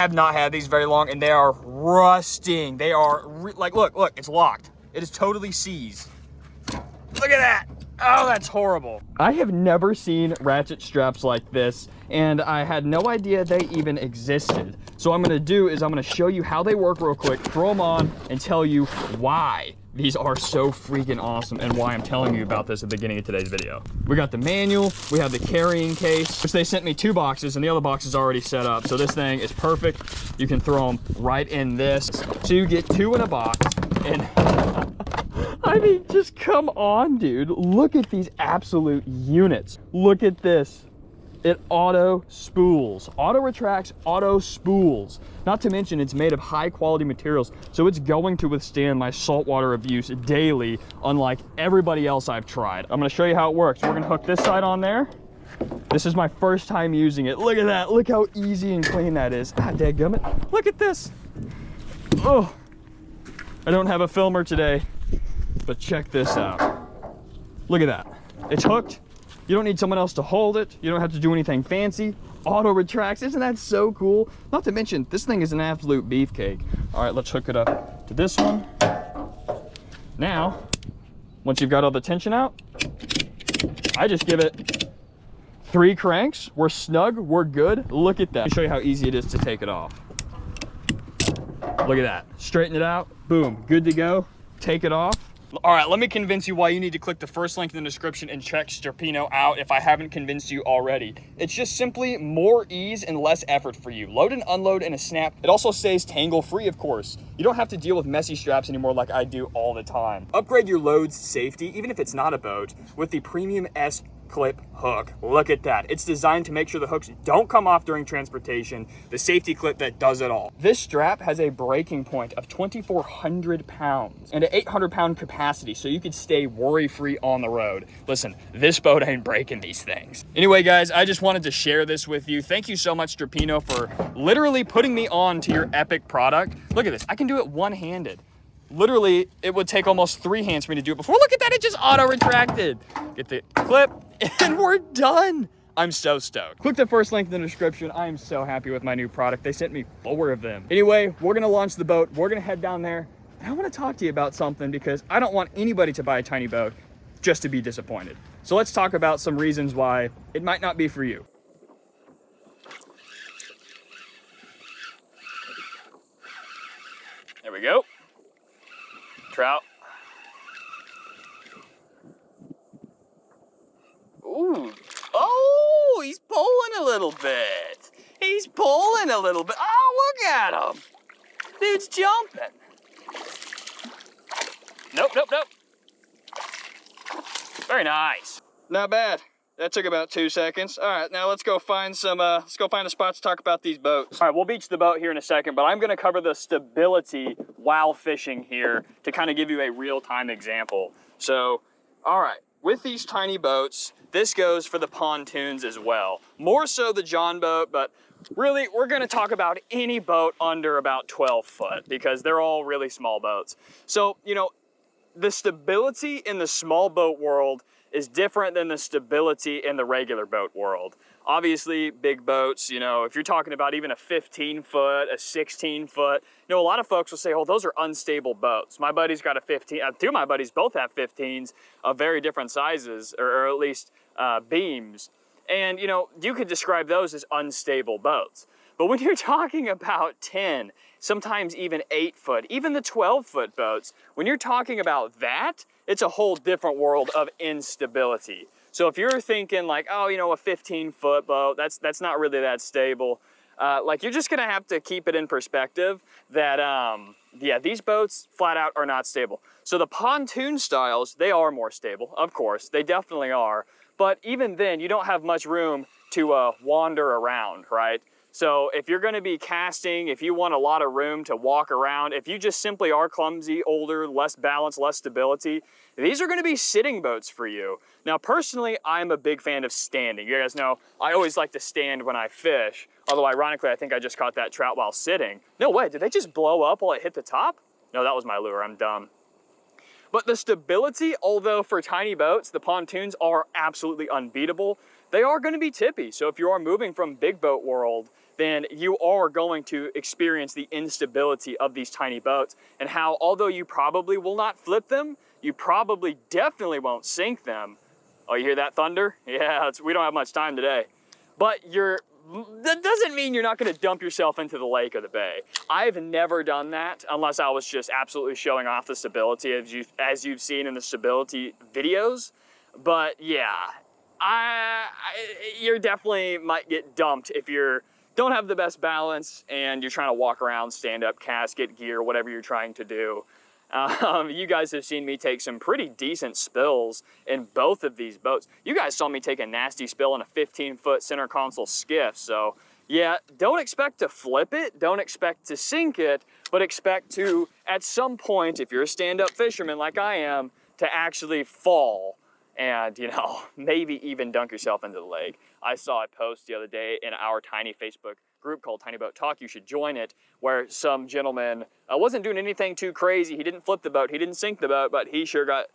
I have not had these very long and they are rusting. They are like, look, it's locked. It is totally seized. Look at that. Oh, that's horrible. I have never seen ratchet straps like this, and I had no idea they even existed. So what I'm gonna do is I'm gonna show you how they work real quick, throw them on, and tell you why these are so freaking awesome and why I'm telling you about this at the beginning of today's video. We got the manual, we have the carrying case, which they sent me 2 boxes and the other box is already set up. So this thing is perfect. You can throw them right in this. So you get 2 in a box, and I mean, just come on, dude. Look at these absolute units. Look at this. It auto spools, auto retracts, auto spools. Not to mention it's made of high quality materials, so it's going to withstand my saltwater abuse daily, unlike everybody else I've tried. I'm gonna show you how it works. We're gonna hook this side on there. This is my first time using it. Look at that, look how easy and clean that is. Ah, dadgummit, look at this. Oh, I don't have a filmer today, but check this out. Look at that, it's hooked. You don't need someone else to hold it. You don't have to do anything fancy. Auto retracts, isn't that so cool? Not to mention, this thing is an absolute beefcake. All right, let's hook it up to this one. Now, once you've got all the tension out, I just give it 3 cranks. We're snug, we're good. Look at that. Let me show you how easy it is to take it off. Look at that, straighten it out, boom, good to go. Take it off. All right, let me convince you why you need to click the first link in the description and check Strapino out if I haven't convinced you already. It's just simply more ease and less effort for you. Load and unload in a snap. It also stays tangle free, of course. You don't have to deal with messy straps anymore like I do all the time. Upgrade your load's safety, even if it's not a boat, with the Premium S clip hook. Look at that. It's designed to make sure the hooks don't come off during transportation. The safety clip that does it all. This strap has a breaking point of 2,400 pounds and an 800-pound capacity, so you could stay worry-free on the road. Listen, this boat ain't breaking these things. Anyway, guys, I just wanted to share this with you. Thank you so much, Strapino, for literally putting me on to your epic product. Look at this. I can do it one-handed. Literally, it would take almost 3 hands for me to do it before. Look at that, it just auto-retracted. Get the clip, and we're done. I'm so stoked. Click the first link in the description. I am so happy with my new product. They sent me 4 of them. Anyway, we're gonna launch the boat. We're gonna head down there. And I wanna talk to you about something because I don't want anybody to buy a tiny boat just to be disappointed. So let's talk about some reasons why it might not be for you. There we go. Trout. Ooh. Oh, he's pulling a little bit. He's pulling a little bit. Oh, look at him. Dude's jumping. Nope, nope, nope. Very nice. Not bad. That took about 2 seconds. All right, now let's go find some, let's go find a spot to talk about these boats. All right, we'll beach the boat here in a second, but I'm gonna cover the stability while fishing here to kind of give you a real-time example. So, all right, with these tiny boats, this goes for the pontoons as well. More so the John boat, but really, we're gonna talk about any boat under about 12 foot because they're all really small boats. So, you know, the stability in the small boat world is different than the stability in the regular boat world. Obviously, big boats, you know, if you're talking about even a 15 foot, a 16 foot, you know, a lot of folks will say, oh, those are unstable boats. My buddy's got a 15, 2 of my buddies both have 15s of very different sizes, or at least beams. And, you know, you could describe those as unstable boats. But when you're talking about 10, sometimes even 8 foot, even the 12 foot boats, when you're talking about that, it's a whole different world of instability. So if you're thinking like, oh, you know, a 15 foot boat, that's not really that stable. Like you're just gonna have to keep it in perspective that, yeah, these boats flat out are not stable. So the pontoon styles, they are more stable, of course, they definitely are. But even then, you don't have much room to wander around, right? So if you're gonna be casting, if you want a lot of room to walk around, if you just simply are clumsy, older, less balance, less stability, these are gonna be sitting boats for you. Now, personally, I'm a big fan of standing. You guys know, I always like to stand when I fish, although ironically, I think I just caught that trout while sitting. No way, did they just blow up while it hit the top? No, that was my lure, I'm dumb. But the stability, although for tiny boats, the pontoons are absolutely unbeatable. they are going to be tippy. So if you are moving from big boat world, then you are going to experience the instability of these tiny boats, and how although you probably will not flip them, you probably definitely won't sink them. Oh, you hear that thunder? Yeah, we don't have much time today. But that doesn't mean you're not going to dump yourself into the lake or the bay. I've never done that unless I was just absolutely showing off the stability as you've seen in the stability videos. But yeah, you definitely might get dumped if you don't have the best balance and you're trying to walk around, stand up, cast, get gear, whatever you're trying to do. You guys have seen me take some pretty decent spills in both of these boats. You guys saw me take a nasty spill in a 15-foot center console skiff. So yeah, don't expect to flip it, don't expect to sink it, but expect to, at some point, if you're a stand-up fisherman like I am, to actually fall and, you know, maybe even dunk yourself into the lake. I saw a post the other day in our tiny Facebook group called Tiny Boat Talk. You should join it, where some gentleman wasn't doing anything too crazy. He didn't flip the boat, he didn't sink the boat, but he sure got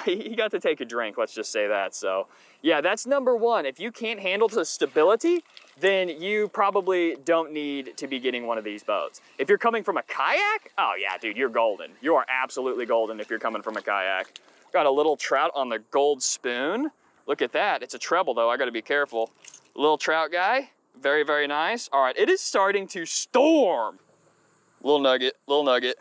he got to take a drink, let's just say that. So yeah, that's number one. If you can't handle the stability, then you probably don't need to be getting one of these boats. If you're coming from a kayak, oh yeah, dude, you're golden. You are absolutely golden if you're coming from a kayak. Got a little trout on the Gold Spoon. Look at that. It's a treble though, I gotta be careful. Little trout guy. Very, very nice. All right, it is starting to storm. Little nugget, little nugget.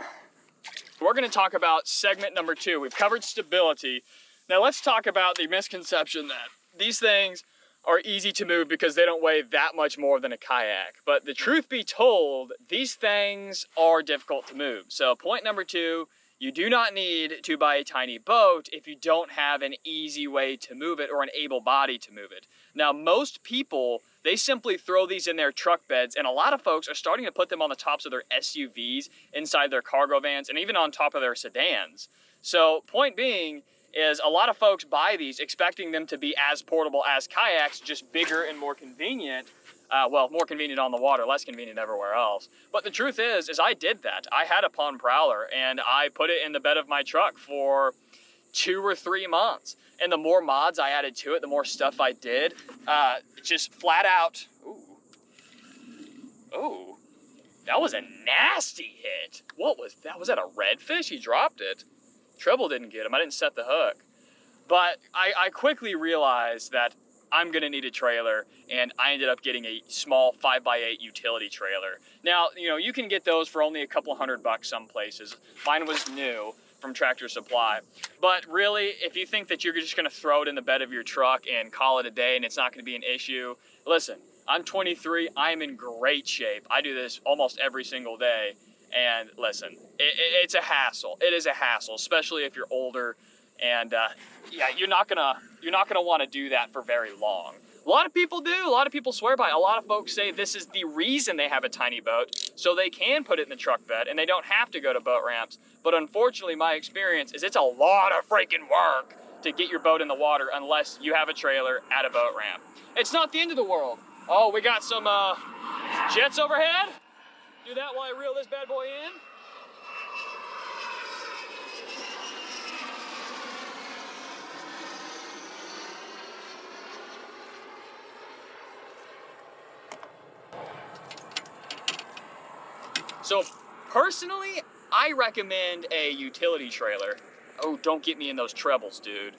We're gonna talk about segment number 2. We've covered stability. Now let's talk about the misconception that these things are easy to move because they don't weigh that much more than a kayak. But the truth be told, these things are difficult to move. So point number 2, you do not need to buy a tiny boat if you don't have an easy way to move it or an able body to move it. Now, most people, they simply throw these in their truck beds, and a lot of folks are starting to put them on the tops of their SUVs, inside their cargo vans, and even on top of their sedans. So, point being is a lot of folks buy these expecting them to be as portable as kayaks, just bigger and more convenient. Well, more convenient on the water, less convenient everywhere else. But the truth is I did that. I had a pond prowler, and I put it in the bed of my truck for 2 or 3 months. And the more mods I added to it, the more stuff I did, just flat out, ooh, that was a nasty hit. What was that? Was that a redfish? He dropped it. Treble didn't get him, I didn't set the hook. But I quickly realized that I'm gonna need a trailer, and I ended up getting a small 5x8 utility trailer. Now, you know, you can get those for only a couple $100 some places. Mine was new from Tractor Supply. But really, if you think that you're just gonna throw it in the bed of your truck and call it a day and it's not gonna be an issue, listen, I'm 23, I'm in great shape. I do this almost every single day, and listen, it's a hassle. It is a hassle, especially if you're older, and yeah, you're not gonna want to do that for very long. A lot of people do. A lot of people swear by it. A lot of folks say this is the reason they have a tiny boat, so they can put it in the truck bed and they don't have to go to boat ramps. But unfortunately, my experience is it's a lot of freaking work to get your boat in the water unless you have a trailer at a boat ramp. It's not the end of the world. Oh, we got some jets overhead. Do that while I reel this bad boy in. So personally, I recommend a utility trailer. Oh, don't get me in those trebles, dude.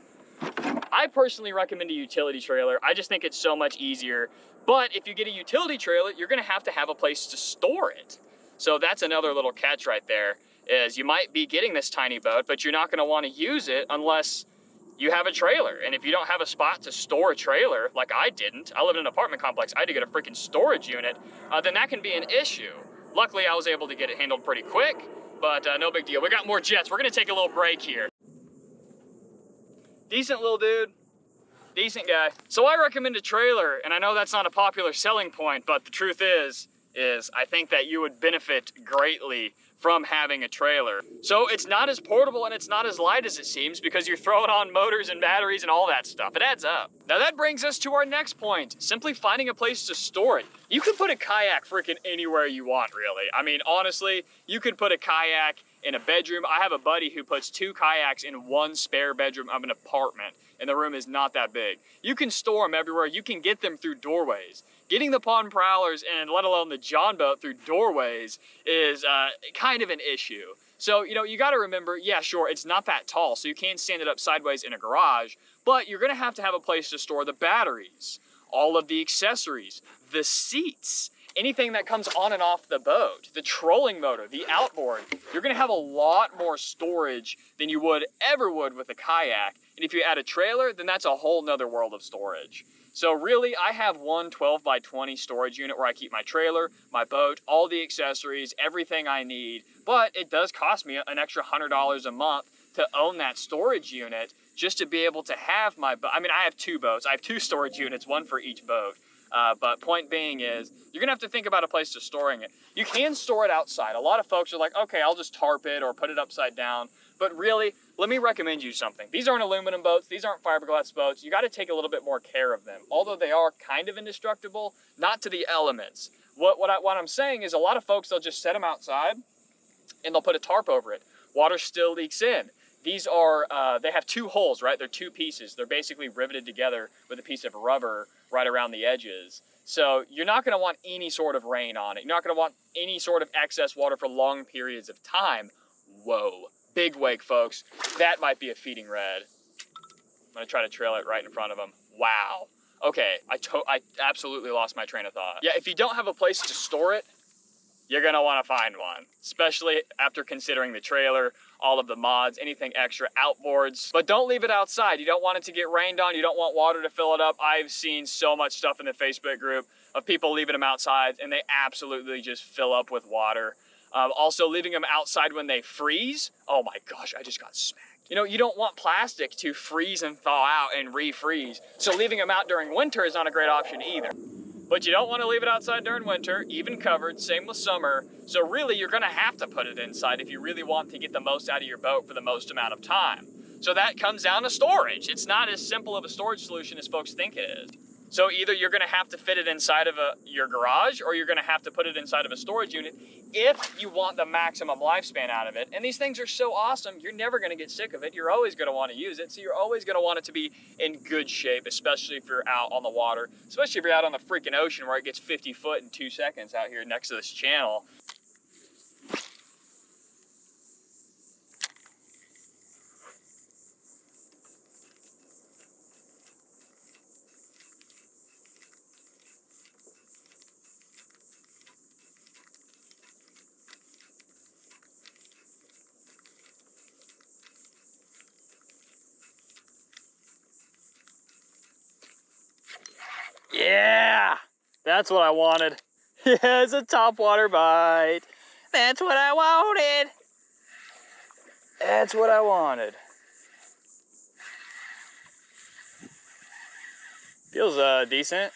I personally recommend a utility trailer. I just think it's so much easier. But if you get a utility trailer, you're gonna have to have a place to store it. So that's another little catch right there, is you might be getting this tiny boat, but you're not gonna wanna use it unless you have a trailer. And if you don't have a spot to store a trailer, like I didn't, I live in an apartment complex, I had to get a freaking storage unit, then that can be an issue. Luckily, I was able to get it handled pretty quick, but no big deal. We got more jets. We're gonna take a little break here. Decent little dude, decent guy. So I recommend a trailer, and I know that's not a popular selling point, but the truth is, is I think that you would benefit greatly from having a trailer. So it's not as portable and it's not as light as it seems because you're throwing on motors and batteries and all that stuff. It adds up. Now that brings us to our next point, simply finding a place to store it. You can put a kayak freaking anywhere you want, really. I mean, honestly, you could put a kayak in a bedroom. I have a buddy who puts 2 kayaks in one spare bedroom of an apartment, and the room is not that big. You can store them everywhere. You can get them through doorways. Getting the pond prowlers and let alone the John boat through doorways is kind of an issue. So, you know, you gotta remember, yeah, sure, it's not that tall, so you can stand it up sideways in a garage, but you're gonna have a place to store the batteries, all of the accessories, the seats, anything that comes on and off the boat, the trolling motor, the outboard. You're gonna have a lot more storage than you would with a kayak. And if you add a trailer, then that's a whole nother world of storage. So really, I have one 12 by 20 storage unit where I keep my trailer, my boat, all the accessories, everything I need. But it does cost me an extra $100 a month to own that storage unit just to be able to have my boat. I mean, I have 2 boats. I have 2 storage units, one for each boat. But point being is, you're gonna have to think about a place to storing it. You can store it outside. A lot of folks are like, okay, I'll just tarp it or put it upside down. But really, let me recommend you something. These aren't aluminum boats, these aren't fiberglass boats. You gotta take a little bit more care of them. Although they are kind of indestructible, not to the elements. What I'm saying is a lot of folks, they'll just set them outside and they'll put a tarp over it. Water still leaks in. These are, they have 2 holes, right? They're 2 pieces. They're basically riveted together with a piece of rubber right around the edges. So you're not gonna want any sort of rain on it. You're not gonna want any sort of excess water for long periods of time. Whoa, big wake, folks. That might be a feeding red. I'm gonna try to trail it right in front of them. Wow. Okay, I absolutely lost my train of thought. Yeah, if you don't have a place to store it, you're gonna wanna find one, especially after considering the trailer, all of the mods, anything extra, outboards. But don't leave it outside. You don't want it to get rained on. You don't want water to fill it up. I've seen so much stuff in the Facebook group of people leaving them outside and they absolutely just fill up with water. Also leaving them outside when they freeze. Oh my gosh, I just got smacked. You know, you don't want plastic to freeze and thaw out and refreeze. So leaving them out during winter is not a great option either. But you don't want to leave it outside during winter, even covered, same with summer. So really, you're gonna have to put it inside if you really want to get the most out of your boat for the most amount of time. So that comes down to storage. It's not as simple of a storage solution as folks think it is. So either you're gonna have to fit it inside of your garage or you're gonna have to put it inside of a storage unit if you want the maximum lifespan out of it. And these things are so awesome, you're never gonna get sick of it. You're always gonna wanna use it. So you're always gonna want it to be in good shape, especially if you're out on the water, especially if you're out on the freaking ocean where it gets 50 foot in 2 seconds out here next to this channel. Yeah, that's what I wanted. Yeah, it's a topwater bite. That's what I wanted. That's what I wanted. Feels decent.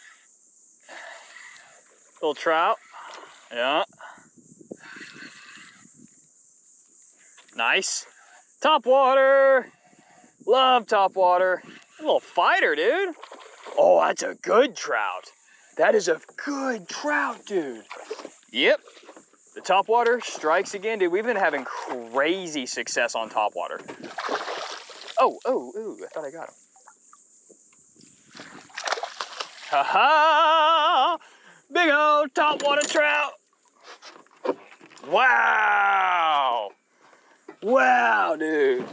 Little trout. Yeah. Nice. Topwater. Love topwater. A little fighter, dude. Oh, that's a good trout. That is a good trout, dude. Yep, the topwater strikes again, dude. We've been having crazy success on topwater. Oh, ooh, I thought I got him. Ha-ha! Big old topwater trout. Wow. Wow, dude.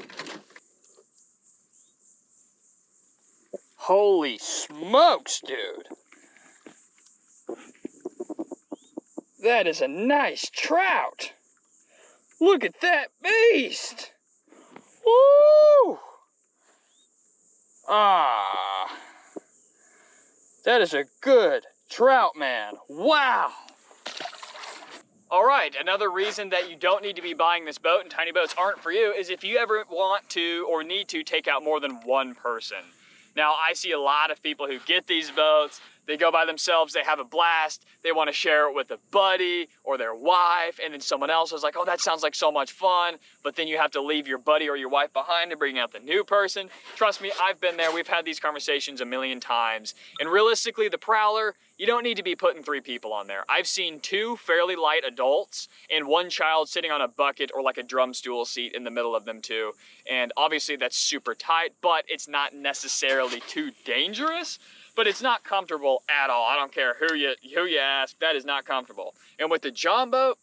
Holy smokes, dude. That is a nice trout. Look at that beast. Woo! Ah. That is a good trout, man. Wow. All right, another reason that you don't need to be buying this boat and tiny boats aren't for you is if you ever want to or need to take out more than one person. Now, I see a lot of people who get these boats, They go by themselves, they have a blast, they want to share it with a buddy or their wife, and then someone else is like, oh, that sounds like so much fun, but then you have to leave your buddy or your wife behind to bring out the new person. Trust me, I've been there. We've had these conversations a million times. And realistically, the Prowler, you don't need to be putting 3 people on there. I've seen 2 fairly light adults and 1 child sitting on a bucket or like a drum stool seat in the middle of them too. And obviously that's super tight, but it's not necessarily too dangerous, but it's not comfortable at all. I don't care who you ask, that is not comfortable. And with the John boat,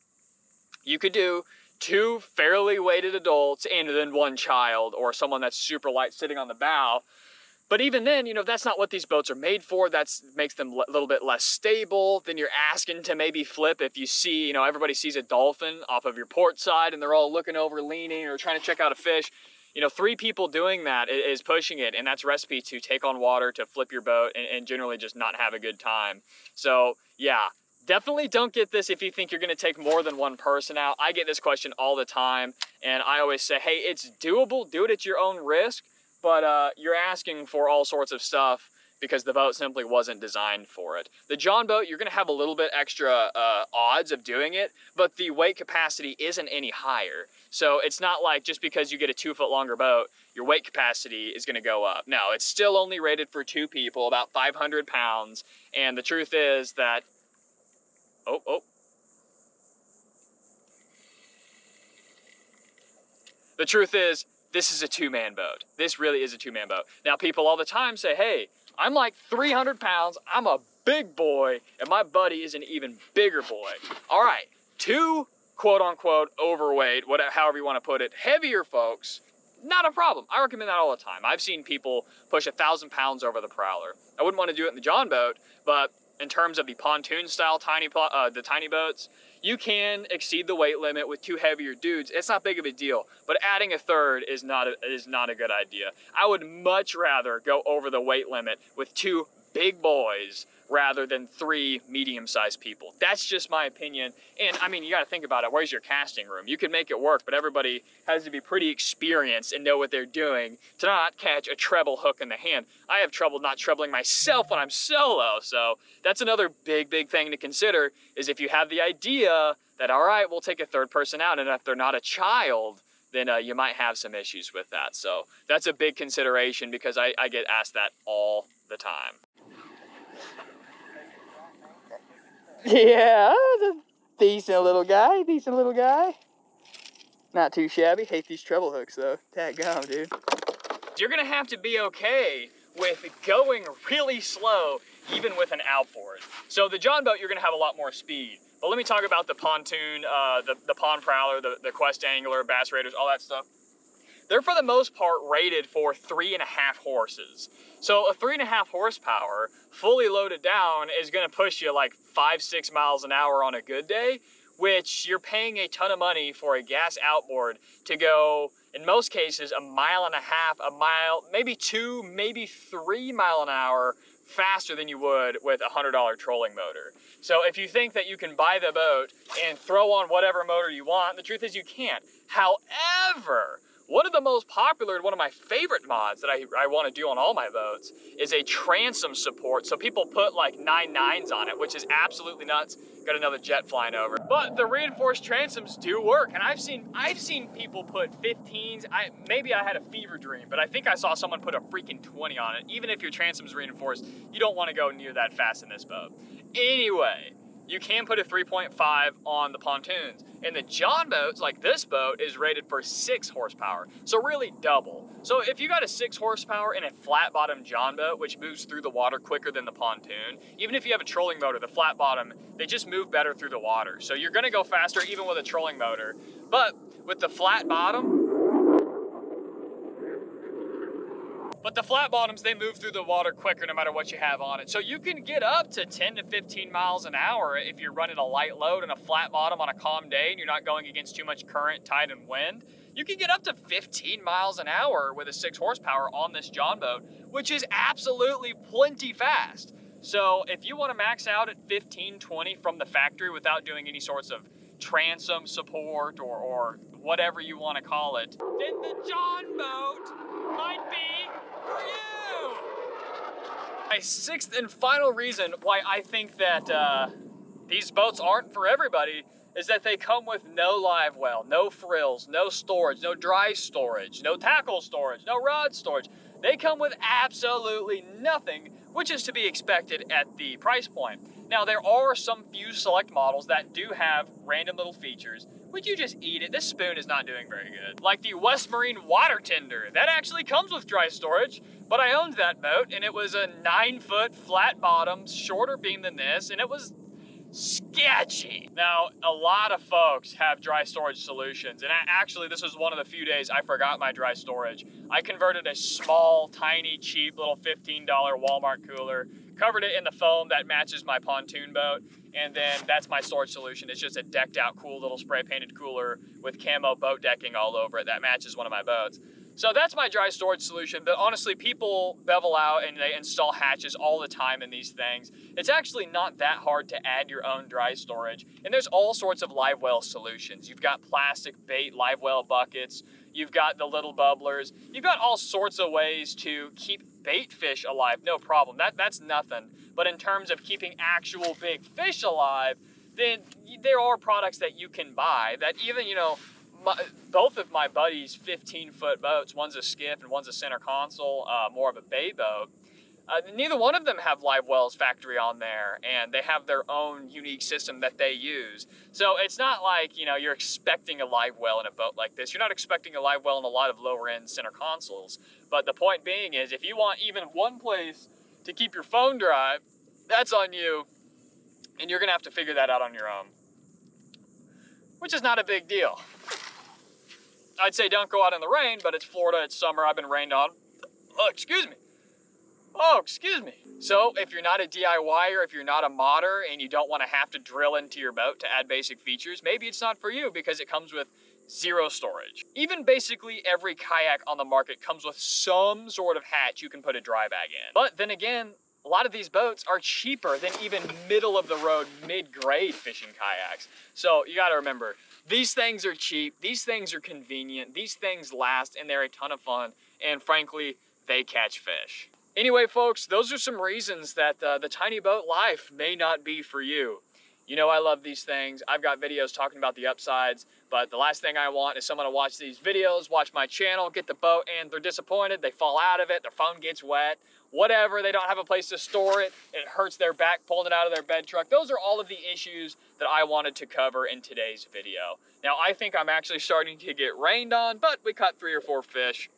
you could do 2 fairly weighted adults and then 1 child or someone that's super light sitting on the bow. But even then, you know, that's not what these boats are made for. That makes them a little bit less stable. Then you're asking to maybe flip if you see, you know, everybody sees a dolphin off of your port side and they're all looking over, leaning, or trying to check out a fish. You know, 3 people doing that is pushing it, and that's recipe to take on water, to flip your boat, and generally just not have a good time. So, yeah, definitely don't get this if you think you're gonna take more than 1 person out. I get this question all the time, and I always say, hey, it's doable, do it at your own risk, but you're asking for all sorts of stuff because the boat simply wasn't designed for it. The John boat, you're gonna have a little bit extra odds of doing it, but the weight capacity isn't any higher. So it's not like just because you get a 2-foot longer boat, your weight capacity is gonna go up. No, it's still only rated for 2 people, about 500 pounds. And the truth is that, the truth is, this is a 2-man boat. This really is a 2-man boat. Now, people all the time say, hey, I'm like 300 pounds, I'm a big boy, and my buddy is an even bigger boy. All right, 2 quote-unquote overweight, whatever, however you want to put it, heavier folks, not a problem. I recommend that all the time. I've seen people push 1,000 pounds over the Prowler. I wouldn't want to do it in the John boat, but in terms of the pontoon-style the tiny boats, you can exceed the weight limit with 2 heavier dudes. It's not big of a deal, but adding a 3rd is not a good idea. I would much rather go over the weight limit with 2 big boys rather than 3 medium-sized people. That's just my opinion. And I mean, you gotta think about it. Where's your casting room? You can make it work, but everybody has to be pretty experienced and know what they're doing to not catch a treble hook in the hand. I have trouble not trebling myself when I'm solo, so that's another big thing to consider, is if you have the idea that, all right, we'll take a 3rd person out, and if they're not a child, then you might have some issues with that. So that's a big consideration because I get asked that all the time. Yeah, decent little guy. Not too shabby. Hate these treble hooks though. Dadgum, dude. You're gonna have to be okay with going really slow, even with an outboard. So the John boat, you're gonna have a lot more speed. But let me talk about the pontoon, the pond prowler, the Quest Angler, Bass Raiders, all that stuff. They're for the most part rated for 3.5 horses. So a 3.5 horsepower, fully loaded down, is gonna push you like 5-6 miles an hour on a good day, which you're paying a ton of money for a gas outboard to go, in most cases, 1.5 miles, a mile, maybe 2, maybe 3 miles an hour faster than you would with a $100 trolling motor. So if you think that you can buy the boat and throw on whatever motor you want, the truth is you can't. However, one of the most popular and one of my favorite mods that I want to do on all my boats is a transom support. So people put like 9.9s on it, which is absolutely nuts. Got another jet flying over. But the reinforced transoms do work, and I've seen people put 15s. Maybe I had a fever dream, but I think I saw someone put a freaking 20 on it. Even if your transom's reinforced, you don't want to go near that fast in this boat. Anyway, you can put a 3.5 on the pontoons. And the John boats, like this boat, is rated for 6 horsepower. So really double. So if you got a 6 horsepower in a flat bottom John boat, which moves through the water quicker than the pontoon, even if you have a trolling motor, the flat bottom, they just move better through the water. So you're gonna go faster even with a trolling motor. But with the flat bottoms, they move through the water quicker no matter what you have on it. So you can get up to 10 to 15 miles an hour if you're running a light load and a flat bottom on a calm day and you're not going against too much current, tide, and wind. You can get up to 15 miles an hour with a 6 horsepower on this John boat, which is absolutely plenty fast. So if you want to max out at 15, 20 from the factory without doing any sorts of transom support or whatever you want to call it, then the John boat might be for you. My sixth and final reason why I think that these boats aren't for everybody is that they come with no live well, no frills, no storage, no dry storage, no tackle storage, no rod storage. They come with absolutely nothing, which is to be expected at the price point. Now, there are some few select models that do have random little features. Would you just eat it? This spoon is not doing very good. Like the West Marine water tender. That actually comes with dry storage, but I owned that boat and it was a 9-foot flat bottom, shorter beam than this, and it was sketchy. Now, a lot of folks have dry storage solutions, and actually this was one of the few days I forgot my dry storage. I converted a small, tiny, cheap little $15 Walmart cooler, covered it in the foam that matches my pontoon boat, and then that's my storage solution. It's just a decked out, cool little spray painted cooler with camo boat decking all over it that matches one of my boats. So that's my dry storage solution, but honestly, people bevel out and they install hatches all the time in these things. It's actually not that hard to add your own dry storage, and there's all sorts of live well solutions. You've got plastic bait live well buckets, you've got the little bubblers, you've got all sorts of ways to keep bait fish alive, no problem. That's nothing. But in terms of keeping actual big fish alive, then there are products that you can buy that even, you know, both of my buddies' 15-foot boats, one's a skiff and one's a center console, more of a bay boat, neither one of them have live wells factory on there, and they have their own unique system that they use. So it's not like, you know, you're expecting a live well in a boat like this. You're not expecting a live well in a lot of lower-end center consoles. But the point being is, if you want even one place to keep your phone dry, that's on you, and you're gonna have to figure that out on your own, which is not a big deal. I'd say don't go out in the rain, but it's Florida, it's summer, I've been rained on. Oh, excuse me. Oh, excuse me. So if you're not a DIYer, if you're not a modder, and you don't want to have to drill into your boat to add basic features, maybe it's not for you because it comes with zero storage. Even basically every kayak on the market comes with some sort of hatch you can put a dry bag in. But then again, a lot of these boats are cheaper than even middle of the road, mid-grade fishing kayaks. So you gotta remember, these things are cheap, these things are convenient, these things last, and they're a ton of fun, and frankly, they catch fish. Anyway, folks, those are some reasons that the tiny boat life may not be for you. You know I love these things. I've got videos talking about the upsides, but the last thing I want is someone to watch these videos, watch my channel, get the boat, and they're disappointed, they fall out of it, their phone gets wet, whatever, they don't have a place to store it, it hurts their back pulling it out of their bed truck. Those are all of the issues that I wanted to cover in today's video. Now, I think I'm actually starting to get rained on, but we caught 3 or 4 fish.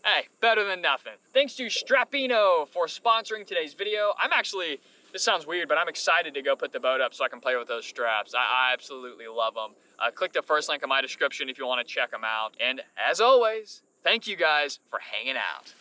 Hey, better than nothing. Thanks to Strappino for sponsoring today's video. I'm actually, this sounds weird, but I'm excited to go put the boat up so I can play with those straps. I absolutely love them. Click the first link in my description if you want to check them out. And as always, thank you guys for hanging out.